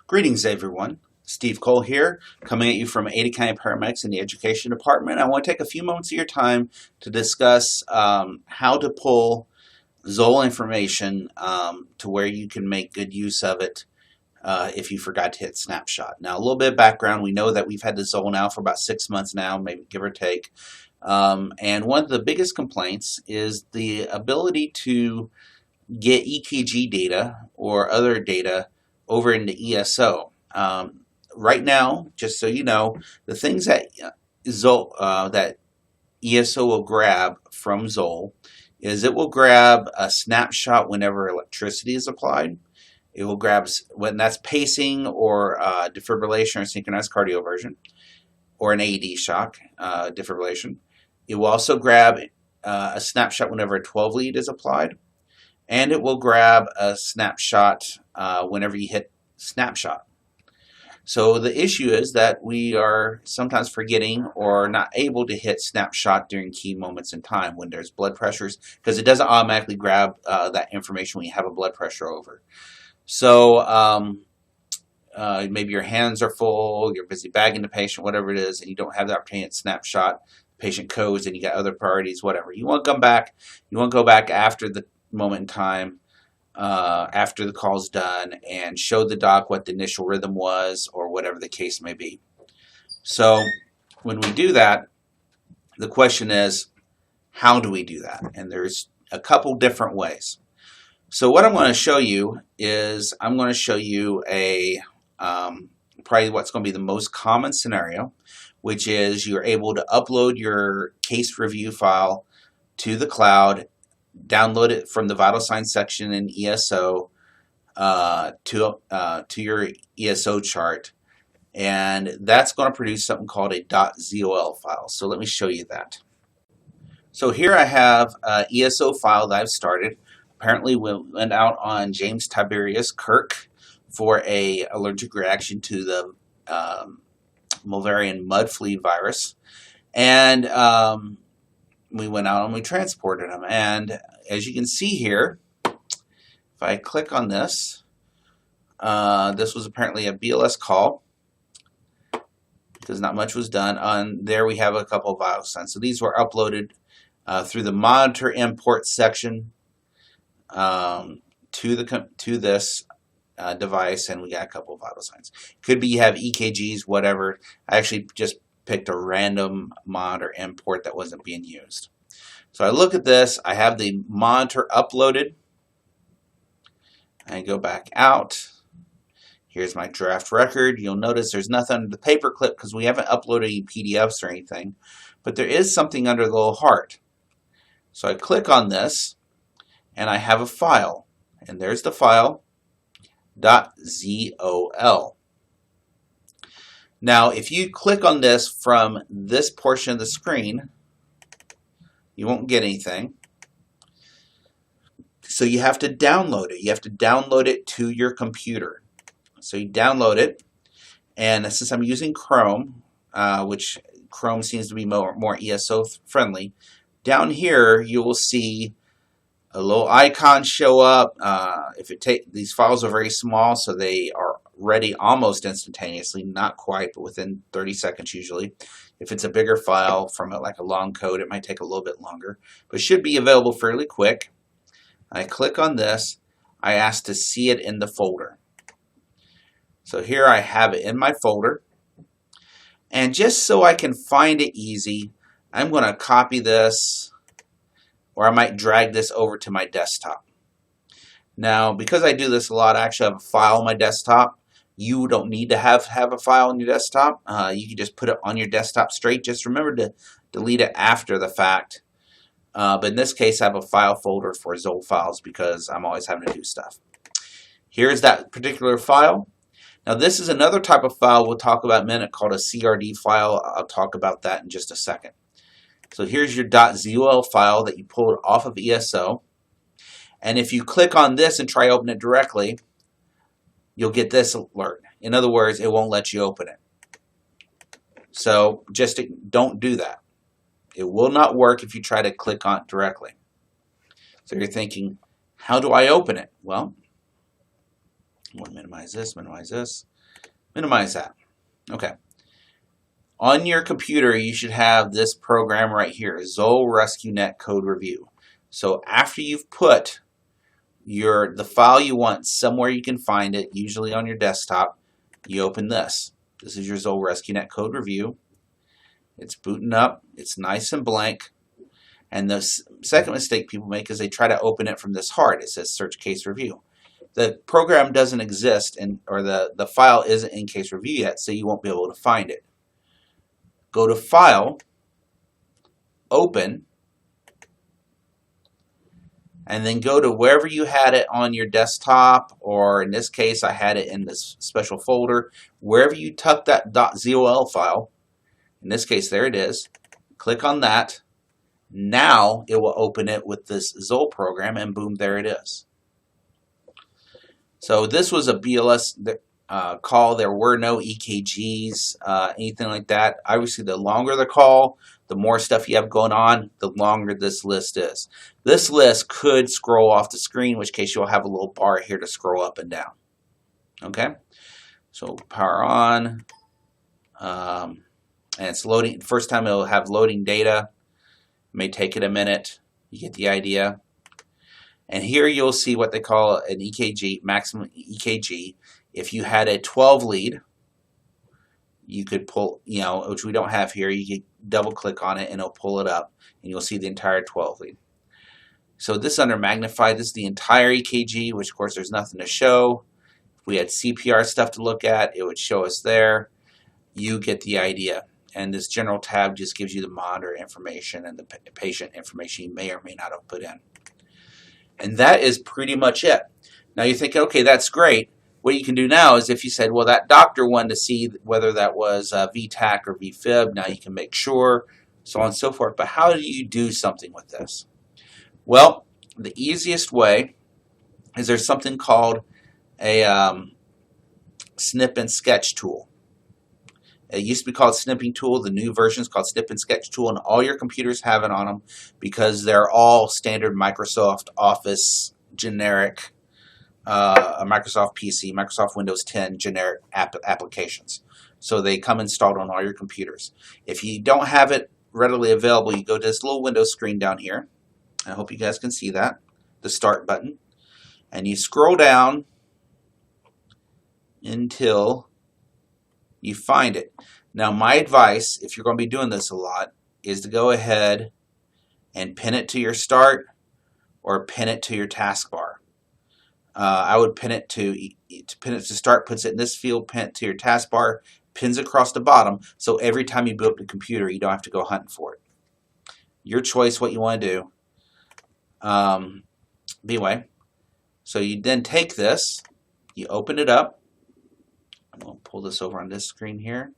Greetings, everyone. Steve Cole here, coming at you from Ada County Paramedics in the Education Department. I want to take a few moments of your time to discuss how to pull zoll information to where you can make good use of it if you forgot to hit snapshot. Now, a little bit of background. We know that we've had the zoll now for about 6 months now, maybe give or take. And one of the biggest complaints is the ability to get EKG data or other data over into ESO. Right now, just so you know, the things that that ESO will grab from zoll is it will grab a snapshot whenever electricity is applied. It will grab when that's pacing or defibrillation or synchronized cardioversion or an AED shock defibrillation. It will also grab a snapshot whenever a 12 lead is applied. And it will grab a snapshot whenever you hit snapshot. So the issue is that we are sometimes forgetting or not able to hit snapshot during key moments in time when there's blood pressures, because it doesn't automatically grab that information when you have a blood pressure over. So maybe your hands are full, you're busy bagging the patient, whatever it is, and you don't have the opportunity to hit snapshot, patient codes, and you got other priorities, whatever. You want to come back. You want to go back after the moment in time, after the call's done, and show the doc what the initial rhythm was or whatever the case may be. So when we do that, the question is, how do we do that? And there's a couple different ways. So what I'm going to show you is I'm going to show you a probably what's going to be the most common scenario, which is you're able to upload your case review file to the cloud, download it from the vital signs section in ESO to your ESO chart, and that's going to produce something called a .zoll file. So let me show you that. So here I have an ESO file that I've started. Apparently we went out on James Tiberius Kirk for a allergic reaction to the Mulvarian mud flea virus, and we went out and we transported them. And as you can see here, if I click on this, this was apparently a BLS call because not much was done. On there we have a couple of vital signs. So these were uploaded through the monitor import section to this device, and we got a couple of vital signs. Could be you have EKGs, whatever. I actually just picked a random monitor import that wasn't being used. So I look at this, I have the monitor uploaded. I go back out. Here's my draft record. You'll notice there's nothing under the paperclip because we haven't uploaded any PDFs or anything, but there is something under the little heart. So I click on this and I have a file, and there's the file, .zoll. Now, if you click on this from this portion of the screen, you won't get anything. So you have to download it. You have to download it to your computer. So you download it, and since I'm using Chrome, which Chrome seems to be more ESO friendly, down here you will see a little icon show up. These files are very small, so they are ready almost instantaneously, not quite, but within 30 seconds usually. If it's a bigger file from like a long code, it might take a little bit longer, but should be available fairly quick. I click on this. I ask to see it in the folder. So here I have it in my folder, and just so I can find it easy, I'm going to copy this, or I might drag this over to my desktop. Now, because I do this a lot, I actually have a file on my desktop. You don't need to have a file on your desktop. You can just put it on your desktop straight. Just remember to delete it after the fact. But in this case, I have a file folder for zoll files because I'm always having to do stuff. Here's that particular file. Now, this is another type of file we'll talk about in a minute called a CRD file. I'll talk about that in just a second. So here's your .zoll file that you pulled off of ESO. And if you click on this and try to open it directly, you'll get this alert. In other words, it won't let you open it. So just don't do that. It will not work if you try to click on it directly. So you're thinking, how do I open it? Well, I'm going to minimize this. Minimize that. Okay. On your computer, you should have this program right here, zoll rescuenet code review. So after you've put the file you want somewhere you can find it, usually on your desktop, you open this. This is your zoll rescuenet code review. It's booting up. It's nice and blank. And the second mistake people make is they try to open it from this hard. It says search case review. The program doesn't exist, or the file isn't in case review yet, so you won't be able to find it. Go to File, Open, and then go to wherever you had it on your desktop, or in this case I had it in this special folder. Wherever you tuck that .zoll file, in this case there it is, click on that. Now it will open it with this zoll program, and boom, there it is. So this was a BLS call. There were no EKGs, anything like that. Obviously, the longer the call, the more stuff you have going on, the longer this list is. This list could scroll off the screen, in which case you'll have a little bar here to scroll up and down. Okay, so power on, and it's loading. First time it'll have loading data. It may take it a minute. You get the idea. And here you'll see what they call an EKG, maximum EKG. If you had a 12 lead, you could pull, which we don't have here, you could double click on it and it'll pull it up and you'll see the entire 12 lead. So this under magnified, this is the entire EKG, which of course there's nothing to show. If we had CPR stuff to look at, it would show us there. You get the idea. And this general tab just gives you the monitor information and the patient information you may or may not have put in. And that is pretty much it. Now you think, okay, that's great. What you can do now is if you said, well, that doctor wanted to see whether that was VTAC or VFib, now you can make sure, so on and so forth. But how do you do something with this? Well, the easiest way is there's something called a snip and sketch tool. It used to be called snipping tool. The new version is called snip and sketch tool, and all your computers have it on them because they're all standard Microsoft Office generic, a Microsoft PC, Microsoft Windows 10 generic applications. So they come installed on all your computers. If you don't have it readily available, you go to this little Windows screen down here. I hope you guys can see that, the Start button, and you scroll down until you find it. Now my advice, if you're going to be doing this a lot, is to go ahead and pin it to your Start or pin it to your taskbar. I would pin it to Start, puts it in this field, pin it to your taskbar, pins across the bottom, so every time you boot up the computer you don't have to go hunting for it. Your choice what you want to do. Anyway, so you then take this, you open it up. We'll pull this over on this screen here.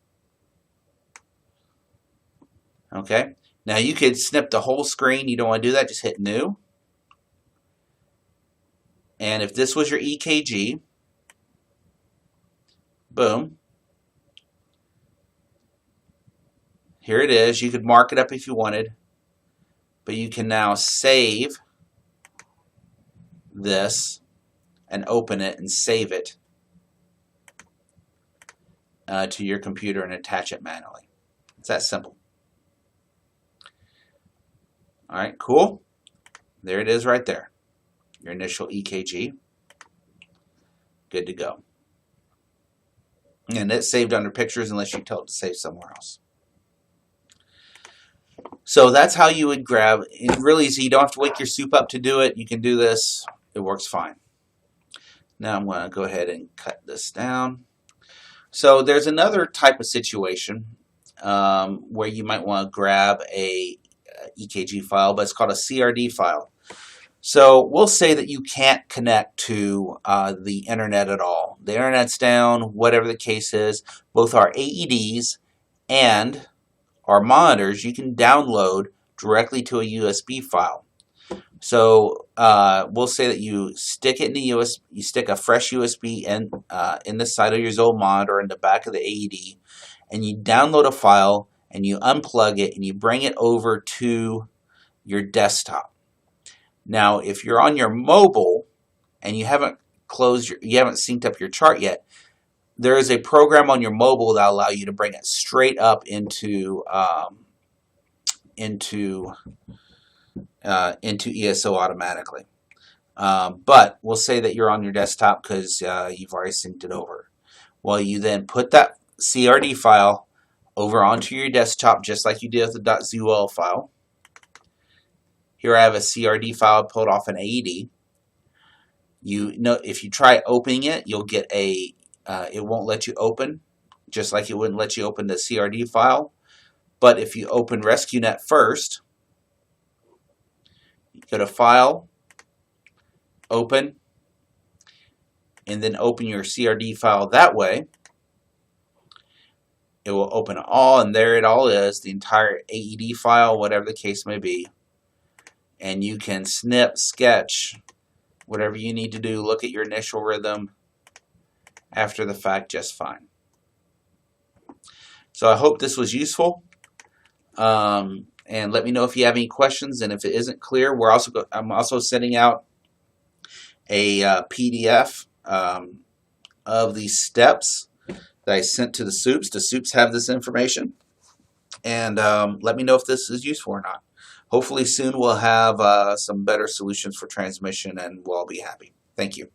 Okay, now you could snip the whole screen. You don't want to do that, just hit New. And if this was your EKG, boom, here it is. You could mark it up if you wanted, but you can now save this and open it and save it to your computer and attach it manually. It's that simple. All right, cool. There it is right there. Your initial EKG. Good to go. And it's saved under pictures unless you tell it to save somewhere else. So that's how you would grab. It's really easy. You don't have to wake your soup up to do it. You can do this. It works fine. Now I'm going to go ahead and cut this down. So there's another type of situation where you might want to grab a EKG file, but it's called a CRD file. So we'll say that you can't connect to the internet at all. The internet's down, whatever the case is. Both our AEDs and our monitors you can download directly to a USB file. So we'll say that you stick it in the USB, you stick a fresh USB in the side of your zoll monitor in the back of the AED, and you download a file and you unplug it and you bring it over to your desktop. Now, if you're on your mobile and you haven't synced up your chart yet, there is a program on your mobile that allow you to bring it straight up into into ESO automatically. But we'll say that you're on your desktop because you've already synced it over. Well, you then put that CRD file over onto your desktop just like you did with the .zoll file. Here I have a CRD file pulled off an AED. You know, if you try opening it, you'll get it won't let you open, just like it wouldn't let you open the CRD file. But if you open RescueNet first, you go to File, Open, and then open your CRD file that way. It will open all, and there it all is, the entire AED file, whatever the case may be. And you can snip, sketch, whatever you need to do, look at your initial rhythm after the fact just fine. So I hope this was useful. And let me know if you have any questions, and if it isn't clear, I'm also sending out a PDF of these steps that I sent to the soups. The soups have this information, and let me know if this is useful or not. Hopefully soon we'll have some better solutions for transmission, and we'll all be happy. Thank you.